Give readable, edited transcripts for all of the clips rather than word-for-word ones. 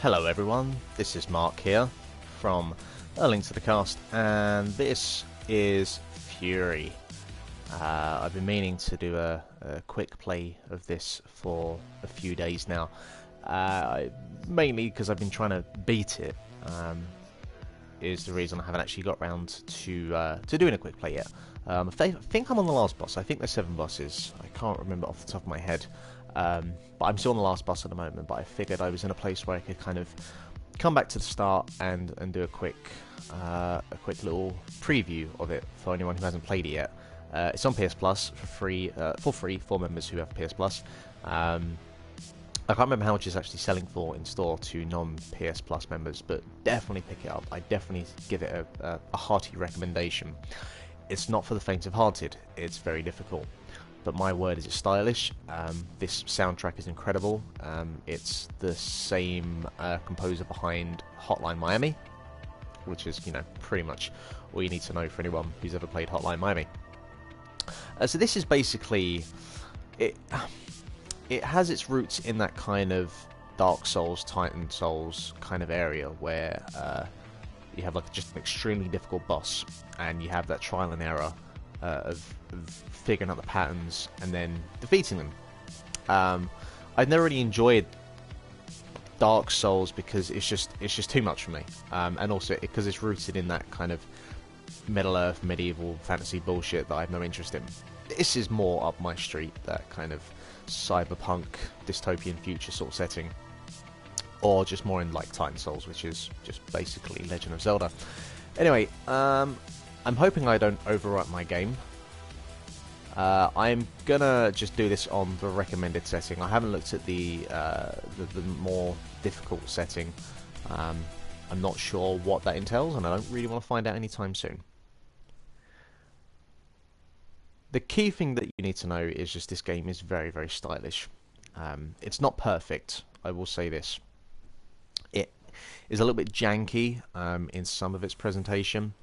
Hello everyone, this is Mark here from A Link to the Cast, and this is Furi. I've been meaning to do a quick play of this for a few days now, mainly because I've been trying to beat it, is the reason I haven't actually got around to doing a quick play yet. I think I'm on the last boss. I think there's 7 bosses. I can't remember off the top of my head. But I'm still on the last boss at the moment, but I figured I was in a place where I could kind of come back to the start and do a quick little preview of it for anyone who hasn't played it yet. It's on PS Plus for free for members who have PS Plus. I can't remember how much it's actually selling for in store to non-PS Plus members, but definitely pick it up. I definitely give it a hearty recommendation. It's not for the faint of hearted. It's very difficult. But my word, is it stylish. This soundtrack is incredible. It's the same composer behind Hotline Miami, which is, pretty much all you need to know for anyone who's ever played Hotline Miami. So this is basically... It has its roots in that kind of Dark Souls, Titan Souls kind of area where you have just an extremely difficult boss, and you have that trial and error of figuring out the patterns and then defeating them. I've never really enjoyed Dark Souls because it's just too much for me, and also because it's rooted in that kind of Middle Earth, medieval fantasy bullshit that I have no interest in. This is more up my street, that kind of cyberpunk, dystopian future sort of setting, or just more in like Titan Souls, which is just basically Legend of Zelda. Anyway, I'm hoping I don't overwrite my game. I'm gonna just do this on the recommended setting. I haven't looked at the more difficult setting. I'm not sure what that entails, and I don't really want to find out anytime soon. The key thing that you need to know is just this game is very, very stylish. It's not perfect, I will say this. It is a little bit janky in some of its presentation.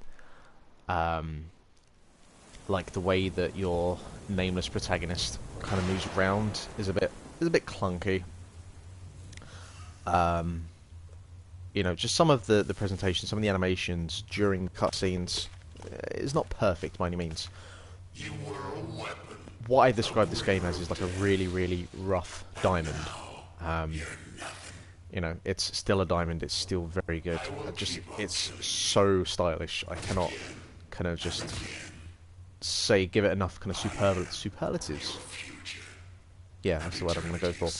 Like the way that your nameless protagonist kind of moves around is a bit clunky. Just some of the presentation, some of the animations during cutscenes is not perfect by any means. What I describe this game as is like a really, really rough diamond. It's still a diamond. It's still very good. It's so stylish. I cannot kind of just give it enough kind of superlatives. Yeah, that's the word I'm going to go for.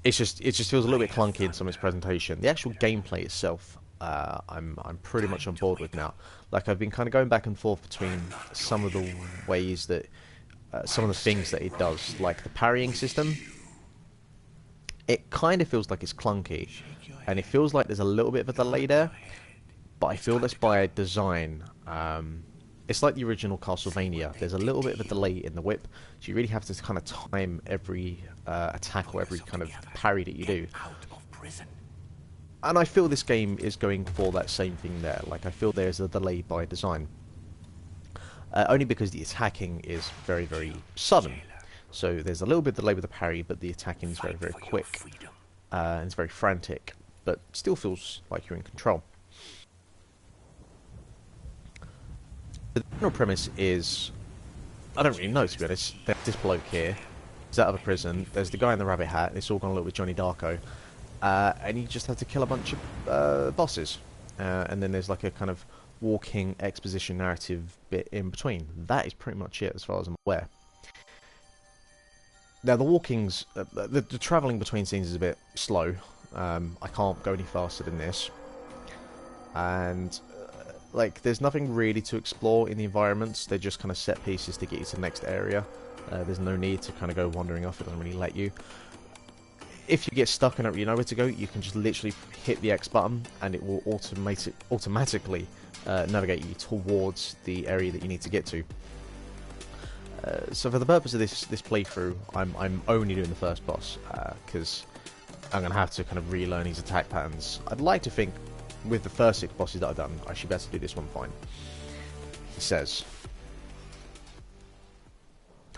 It just feels a little bit clunky in some of its presentation. The actual gameplay itself, I'm pretty much on board with now. Like, I've been kind of going back and forth between some of the ways that some of the things that it does, like the parrying system. It kind of feels like it's clunky, and it feels like there's a little bit of a delay there, but I feel that's by design. It's like the original Castlevania. There's a little bit of a delay in the whip, so you really have to kind of time every attack or every kind of parry that you do. And I feel this game is going for that same thing there. Like, I feel there's a delay by design. Only because the attacking is very, very sudden. So there's a little bit of delay with the parry, but the attacking is very, very quick. And it's very frantic, but still feels like you're in control. The general premise is, I don't really know, to be honest. There's this bloke here, he's out of a prison, there's the guy in the rabbit hat, it's all gone a little bit Johnny Darko, and you just have to kill a bunch of bosses. And then there's like a kind of walking exposition narrative bit in between. That is pretty much it as far as I'm aware. Now the walkings, the travelling between scenes is a bit slow. I can't go any faster than this. And there's nothing really to explore in the environments. They're just kind of set pieces to get you to the next area. There's no need to kind of go wandering off. It doesn't really let you. If you get stuck and don't really know where to go, you can just literally hit the X button and it will automatically navigate you towards the area that you need to get to. So for the purpose of this playthrough, I'm only doing the first boss because I'm going to have to kind of relearn these attack patterns. I'd like to think with the first 6 bosses that I've done, I should be able to do this one fine. It says,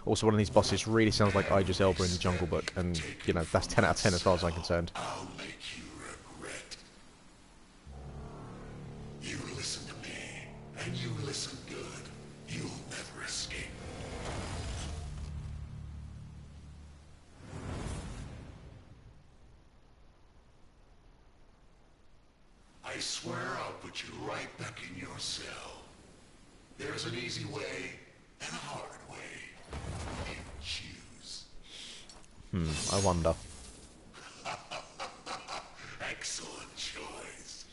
Also, one of these bosses really sounds like Idris Elba in the Jungle Book, and, you know, that's 10 out of 10 as far as I'm concerned. I'll make you regret. You listen to me, and you listen good. You'll never escape. I swear I'll put you right back in your cell. There's an easy way and a hard way. You choose. I wonder. Excellent choice.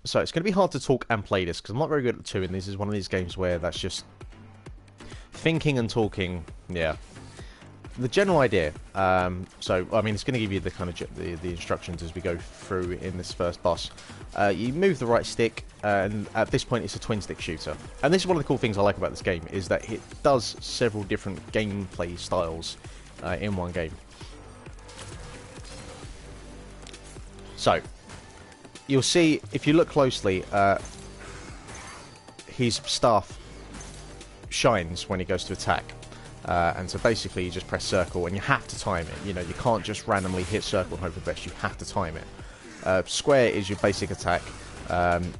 So it's going to be hard to talk and play this, because I'm not very good at 2, and this is one of these games where that's just thinking and talking. Yeah. The general idea, so, I mean, it's going to give you the kind of the instructions as we go through in this first boss. You move the right stick, and at this point it's a twin-stick shooter. And this is one of the cool things I like about this game, is that it does several different gameplay styles in one game. So, you'll see, if you look closely, his staff shines when he goes to attack. And so basically you just press circle, and you have to time it. You know, you can't just randomly hit circle and hope for the best. You have to time it. Square is your basic attack.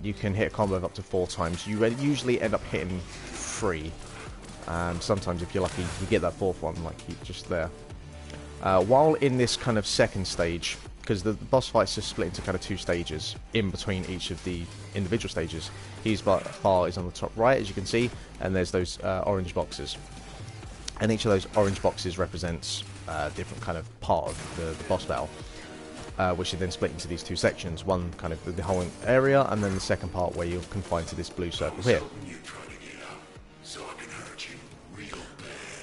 You can hit a combo of up to 4 times. You usually end up hitting 3. Sometimes, if you're lucky, you get that 4th one, like just there. While in this kind of second stage, because the boss fights are split into kind of 2 stages in between each of the individual stages. His bar is on the top right, as you can see, and there's those orange boxes. And each of those orange boxes represents a different kind of part of the boss battle, which is then split into these 2 sections. One kind of the whole area, and then the second part where you're confined to this blue circle here.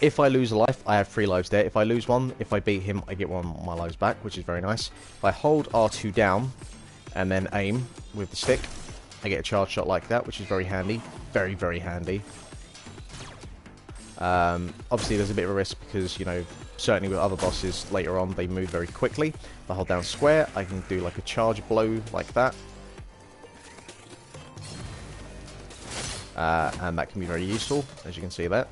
If I lose a life, I have 3 lives there. If I lose one, if I beat him, I get 1 of my lives back, which is very nice. If I hold R2 down and then aim with the stick, I get a charge shot like that, which is very handy. Very, very handy. Obviously there's a bit of a risk because, you know, certainly with other bosses later on, they move very quickly. If I hold down square, I can do like a charge blow like that. And that can be very useful, as you can see there.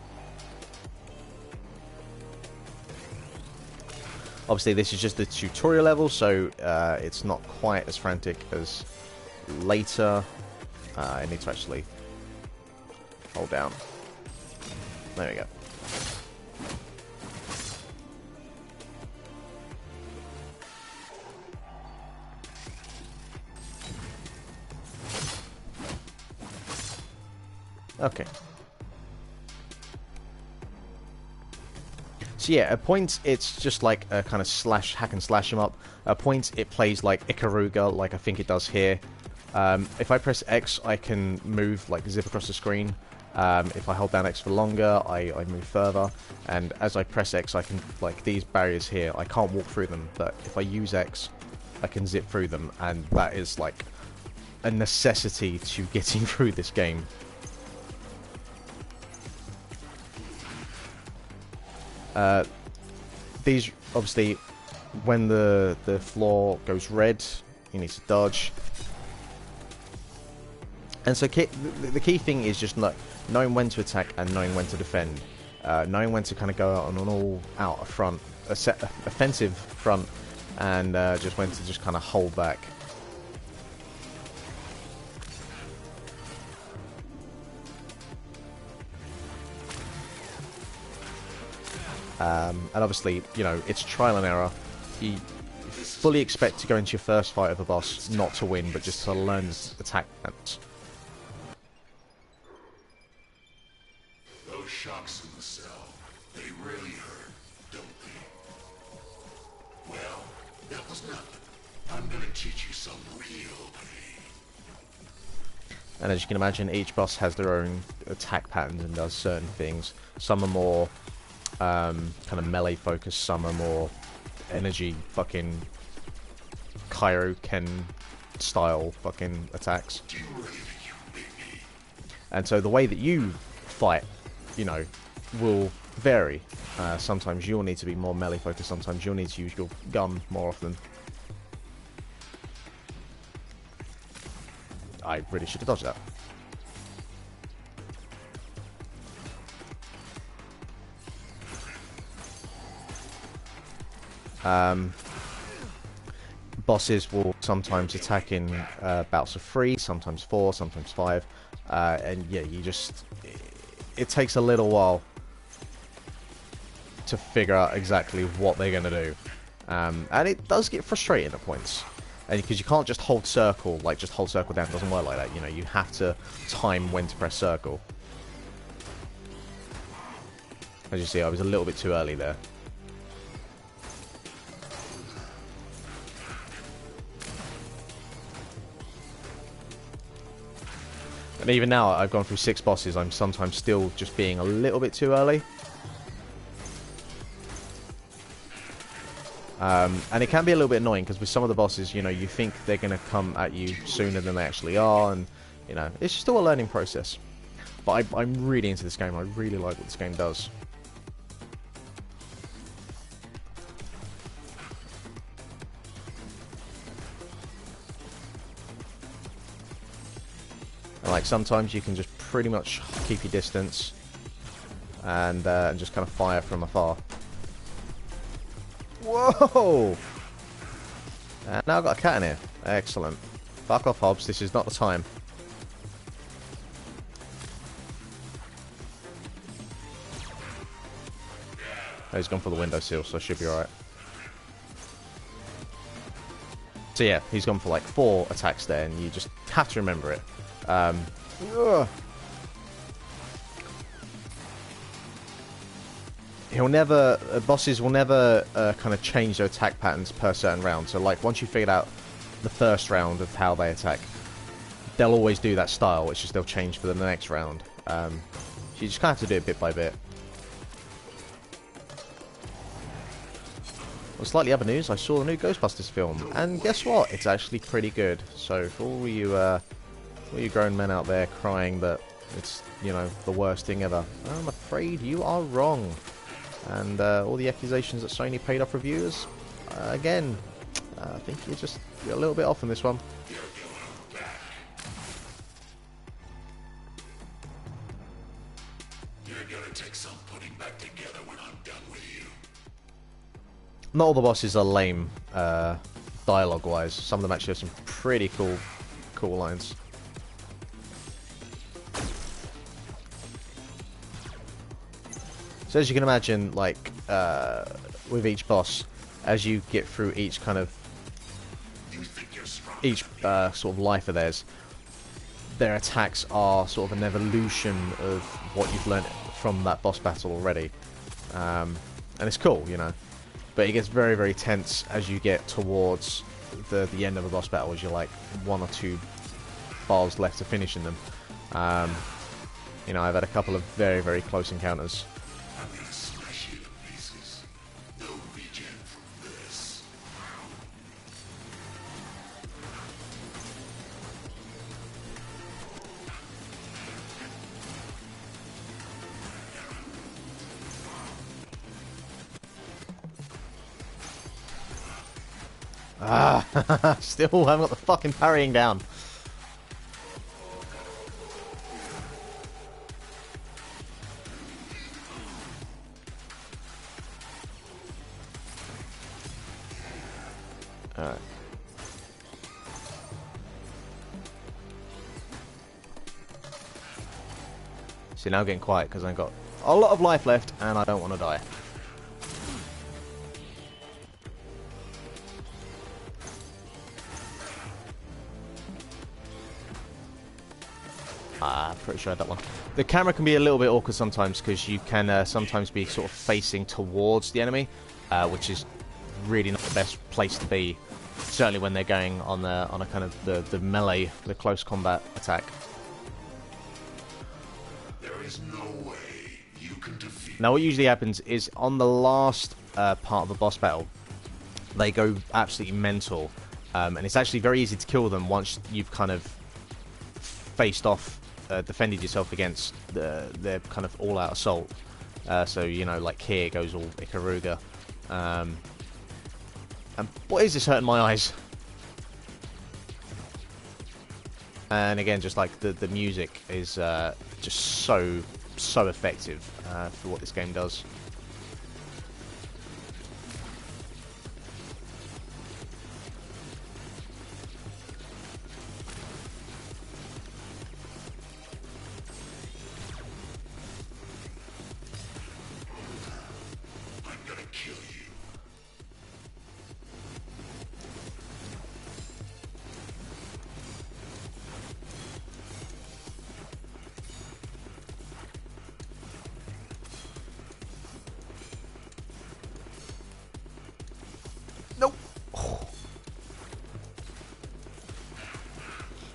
Obviously this is just the tutorial level, so it's not quite as frantic as later. I need to actually hold down. There we go. Okay. So yeah, at points it's just like a kind of hack and slash 'em up. At points it plays like Ikaruga, like I think it does here. If I press X, I can move, like zip across the screen. If I hold down X for longer, I move further. And as I press X, I can, like these barriers here, I can't walk through them. But if I use X, I can zip through them. And that is like a necessity to getting through this game. These, obviously, when the floor goes red, you need to dodge. And so the key thing is just knowing when to attack and knowing when to defend. Knowing when to kind of go out on an all-out offensive front, and just when to just kind of hold back. And obviously, you know, it's trial and error. You fully expect to go into your first fight of a boss not to win, but just to learn attack patterns. Those shocks in the cell, they really hurt, don't they? Well, that was nothing. I'm gonna teach you some real pain. And as you can imagine, each boss has their own attack patterns and does certain things. Some are more kind of melee focused, some are more energy fucking Kaioken style fucking attacks. And so the way that you fight, you know, will vary. Sometimes you'll need to be more melee focused, sometimes you'll need to use your gun more often. I really should have dodged that. Bosses will sometimes attack in bouts of 3, sometimes 4, sometimes 5, and yeah, it takes a little while to figure out exactly what they're going to do, and it does get frustrating at points, and because you can't just hold circle, like just hold circle down, it doesn't work like that. You know, you have to time when to press circle. As you see, I was a little bit too early there. And even now, I've gone through 6 bosses, I'm sometimes still just being a little bit too early. And it can be a little bit annoying, because with some of the bosses, you know, you think they're going to come at you sooner than they actually are, and, you know, it's still a learning process. But I'm really into this game, I really like what this game does. Like, sometimes you can just pretty much keep your distance and just kind of fire from afar. Whoa! And now I've got a cat in here. Excellent. Fuck off, Hobbs. This is not the time. Oh, he's gone for the windowsill, so I should be alright. So yeah, he's gone for like 4 attacks there, and you just have to remember it. Bosses will never kind of change their attack patterns per certain round. So like once you figured out the first round of how they attack, they'll always do that style. It's just they'll change for the next round. So you just kind of have to do it bit by bit. Well, slightly other news, I saw the new Ghostbusters film, and guess what? It's actually pretty good. So for all you grown men out there crying that it's, you know, the worst thing ever, I'm afraid you are wrong. And all the accusations that Sony paid off reviewers, again, I think you're a little bit off on this one. You're gonna take some putting back together when I'm done with you. Not all the bosses are lame, dialogue-wise. Some of them actually have some pretty cool lines. So as you can imagine, like, with each boss, as you get through each kind of, sort of life of theirs, their attacks are sort of an evolution of what you've learnt from that boss battle already. And it's cool, you know. But it gets very, very tense as you get towards the end of a boss battle, as you're like 1 or 2 bars left to finishing them. You know, I've had a couple of very, very close encounters. I'm gonna smash you to pieces. No regen from this. Still haven't got the fucking parrying down. Alright. See, now I'm getting quiet because I've got a lot of life left and I don't want to die. Pretty sure I had that one. The camera can be a little bit awkward sometimes because you can sometimes be sort of facing towards the enemy, which is really not the best place to be. Certainly when they're going on a kind of the melee, the close combat attack. There is no way you can defeat. Now what usually happens is on the last part of a boss battle, they go absolutely mental, and it's actually very easy to kill them once you've kind of faced off, defended yourself against their kind of all-out assault. So, you know, like here it goes all Ikaruga. And what is this hurting my eyes? And again, just like the music is just so effective for what this game does.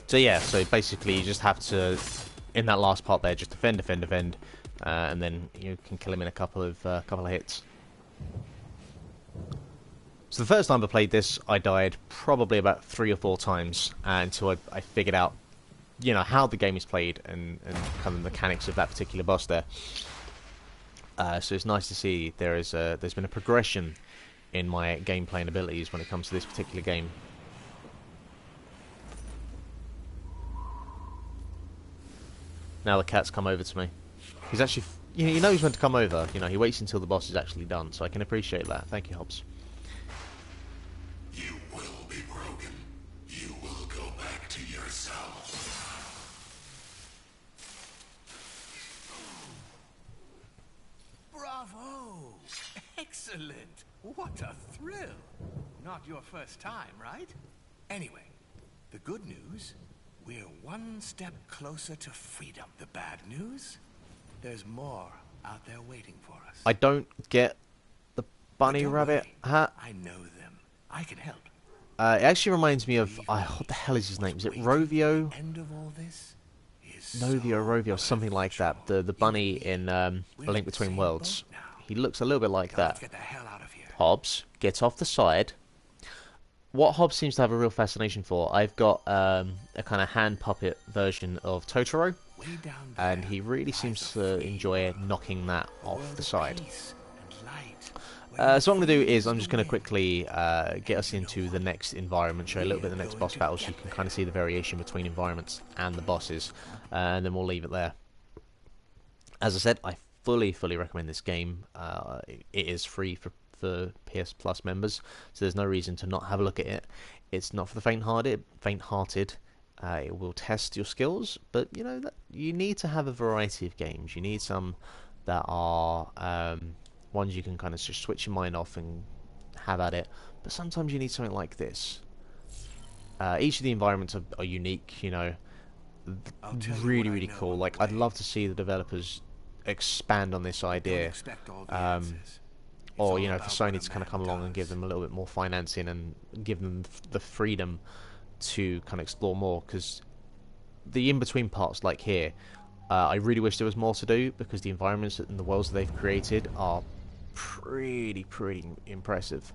So yeah, so basically you just have to, in that last part there, just defend, defend, defend, and then you can kill him in a couple of hits. So the first time I played this, I died probably about 3 or 4 times until I figured out, you know, how the game is played and kind of the mechanics of that particular boss there. So it's nice to see there's been a progression in my gameplay and abilities when it comes to this particular game. Now the cat's come over to me. He's actually, you know he's meant to come over. You know, he waits until the boss is actually done, so I can appreciate that. Thank you, Hobbs. You will be broken. You will go back to yourself. Bravo! Excellent! What a thrill! Not your first time, right? Anyway, the good news, we're one step closer to freedom. The bad news, there's more out there waiting for us. I don't get the bunny Don't rabbit worry, hat. I know them. I can help. It actually reminds me of, what the hell is his name? Is it Rovio? End of all this is Novio, Rovio, something like that. The bunny in A Link Between Worlds. He looks a little bit like Let's that. get the hell out of here. Hobbs, get off the side. What Hobbs seems to have a real fascination for, I've got a kind of hand puppet version of Totoro, Way down there, and he really seems to enjoy knocking that off the side. peace and light. So what I'm going to do is I'm just going to quickly get us into the next environment, show you a little bit of the next boss battle so you can kind of see the variation between environments and the bosses, and then we'll leave it there. As I said, I fully recommend this game. It is free for PS Plus members, so there's no reason to not have a look at it. It's not for the faint-hearted. It will test your skills, but you know that you need to have a variety of games. You need some that are ones you can kind of just switch your mind off and have at it, but sometimes you need something like this. Each of the environments are unique, you know, really cool. Like, I'd love to see the developers expand on this idea, or you know, for Sony to kind of come along and give them a little bit more financing and give them the freedom to kind of explore more, because the in-between parts like here, I really wish there was more to do, because the environments and the worlds that they've created are pretty impressive.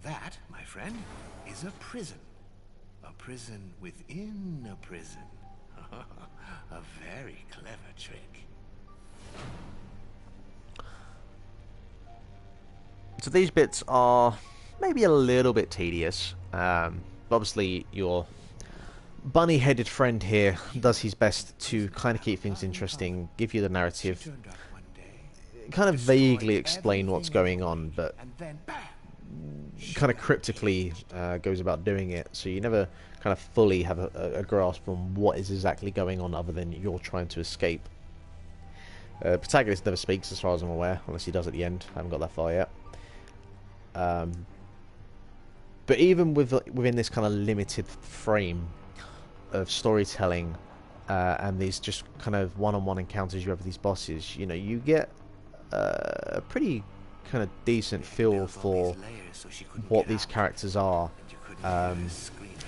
That, my friend, is a prison. A prison within a prison. A very clever trick. So these bits are maybe a little bit tedious. Obviously, your bunny-headed friend here does his best to kind of keep things interesting, give you the narrative, Turned up one day, kind of vaguely explain what's going on, but and then bam! kind of cryptically goes about doing it, so you never kind of fully have a grasp on what is exactly going on, other than you're trying to escape. Protagonist never speaks, as far as I'm aware, unless he does at the end. I haven't got that far yet. But even within this kind of limited frame of storytelling, and these just kind of one-on-one encounters you have with these bosses, you know, you get a pretty kind of decent feel for what these characters are.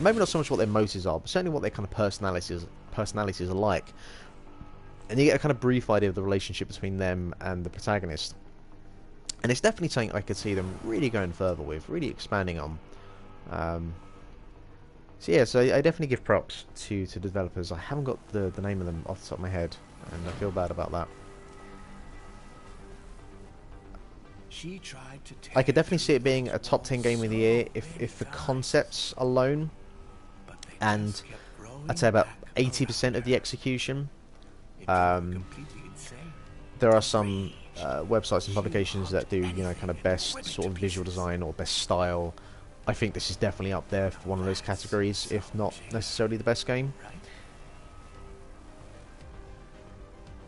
Maybe not so much what their motives are, but certainly what their kind of personalities are like. And you get a kind of brief idea of the relationship between them and the protagonist. And it's definitely something I could see them really going further with, really expanding on. So yeah, so I definitely give props to developers. I haven't got the name of them off the top of my head, and I feel bad about that. She tried to I could definitely see it being a top 10 game of the year if the concepts alone, and I'd say about 80% of the execution. There are some websites and publications that do, you know, kind of best sort of visual design or best style. I think this is definitely up there for one of those categories, if not necessarily the best game.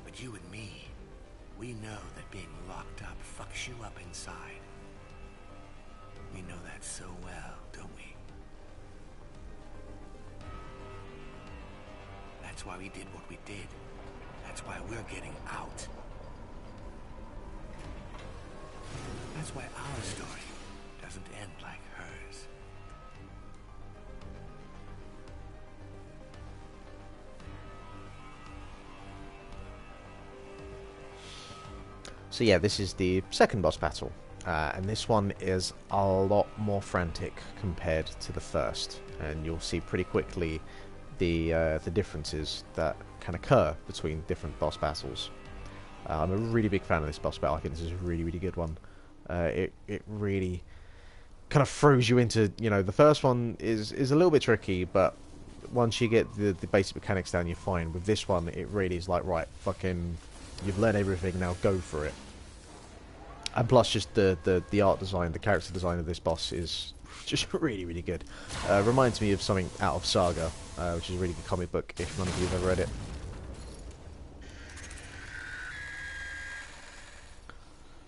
But you and me, we know that being locked up fucks you up inside. We know that so well, don't we? That's why we did what we did. That's why we're getting out. That's why our story doesn't end like hers. So yeah, this is the second boss battle, and this one is a lot more frantic compared to the first, and you'll see pretty quickly the differences that can occur between different boss battles. I'm a really big fan of this boss battle. I think this is a really, really good one. It really kind of throws you into, you know, the first one is a little bit tricky, but once you get the basic mechanics down, you're fine. With this one, it really is like, right, fucking, you've learned everything, now go for it. And plus, just the art design, the character design of this boss is just really, really good. Reminds me of something out of Saga, which is a really good comic book, if none of you have ever read it.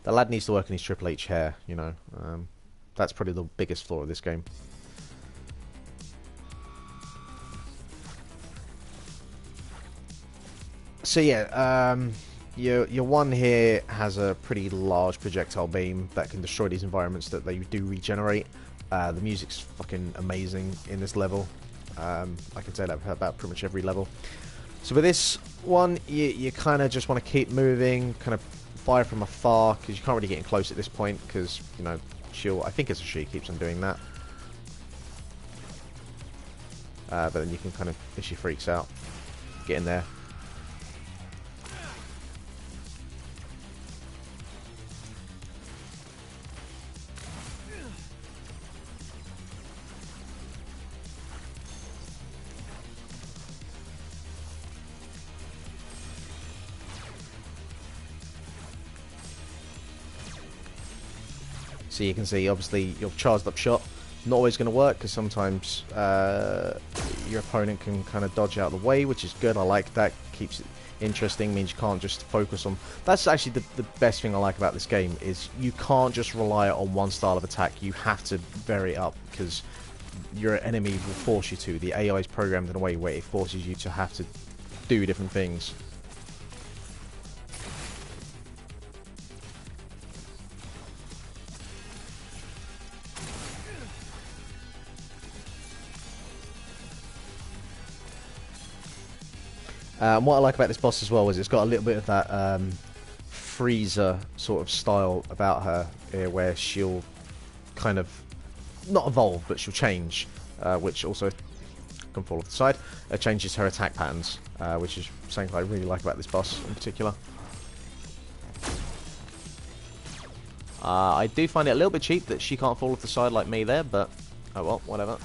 The lad needs to work on his Triple H hair, you know. That's probably the biggest flaw of this game. So yeah, your one here has a pretty large projectile beam that can destroy these environments that they do regenerate. The music's fucking amazing in this level. I can say that about pretty much every level. So with this one, you kind of just want to keep moving, kind of fire from afar, because you can't really get in close at this point, because, you know, I think it's a she, keeps on doing that. But then you can kind of, if she freaks out, get in there. So you can see, obviously, your charged up shot, not always going to work, because sometimes your opponent can kind of dodge out of the way, which is good. I like that. Keeps it interesting, means you can't just focus on... That's actually the best thing I like about this game, is you can't just rely on one style of attack. You have to vary it up, because your enemy will force you to. The AI is programmed in a way where it forces you to have to do different things. What I like about this boss as well is it's got a little bit of that freezer sort of style about her, where she'll kind of not evolve, but she'll change, which also can fall off the side. Changes her attack patterns, which is something I really like about this boss in particular. I do find it a little bit cheap that she can't fall off the side like me there, but oh well, whatever.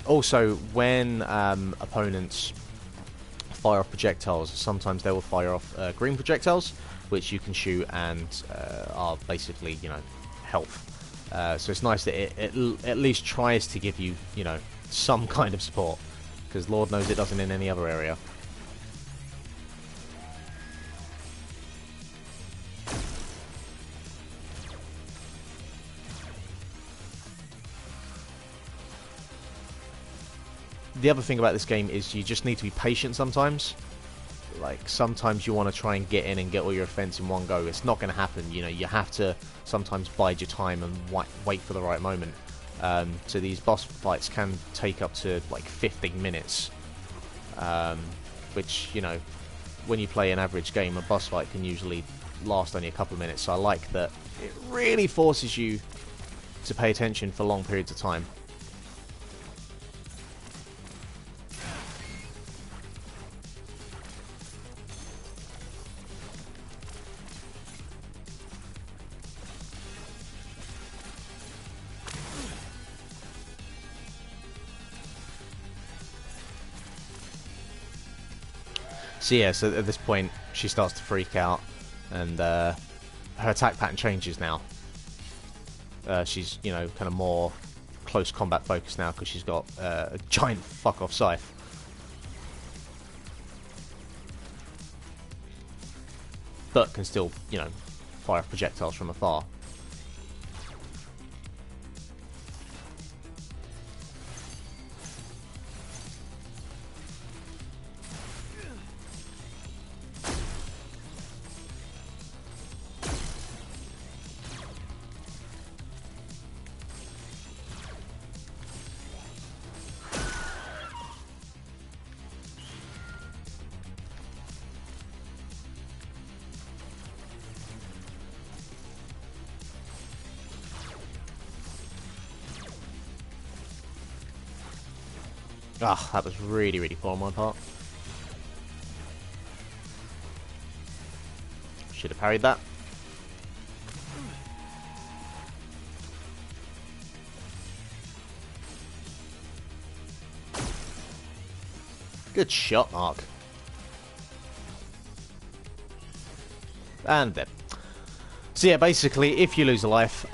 Also, when opponents fire off projectiles, sometimes they will fire off green projectiles, which you can shoot and are basically, you know, health. So it's nice that it at least tries to give you, you know, some kind of support, because Lord knows it doesn't in any other area. The other thing about this game is you just need to be patient sometimes. Like, sometimes you want to try and get in and get all your offense in one go. It's not going to happen, you know. You have to sometimes bide your time and wait for the right moment. So these boss fights can take up to like 15 minutes. Which, you know, when you play an average game, a boss fight can usually last only a couple of minutes. So I like that it really forces you to pay attention for long periods of time. So yeah, so at this point she starts to freak out, and her attack pattern changes now. She's, you know, kind of more close combat focused now, because she's got a giant fuck off scythe. But can still, you know, fire off projectiles from afar. Ah, that was really, really poor on my part. Should have parried that. Good shot, Mark. And then. So yeah, basically, if you lose a life,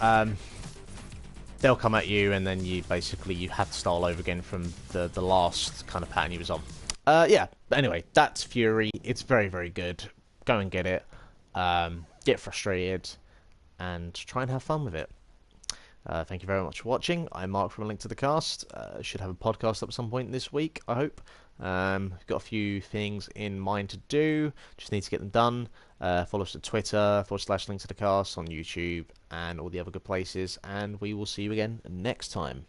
they'll come at you, and then you have to start all over again from the last kind of pattern you was on. Yeah, but anyway, that's Furi. It's very, very good. Go and get it. Get frustrated, and try and have fun with it. Thank you very much for watching. I'm Mark from A Link to the Cast. Should have a podcast up at some point this week, I hope. Got a few things in mind to do. Just need to get them done. Follow us on Twitter, /Link to the Cast, on YouTube, and all the other good places. And we will see you again next time.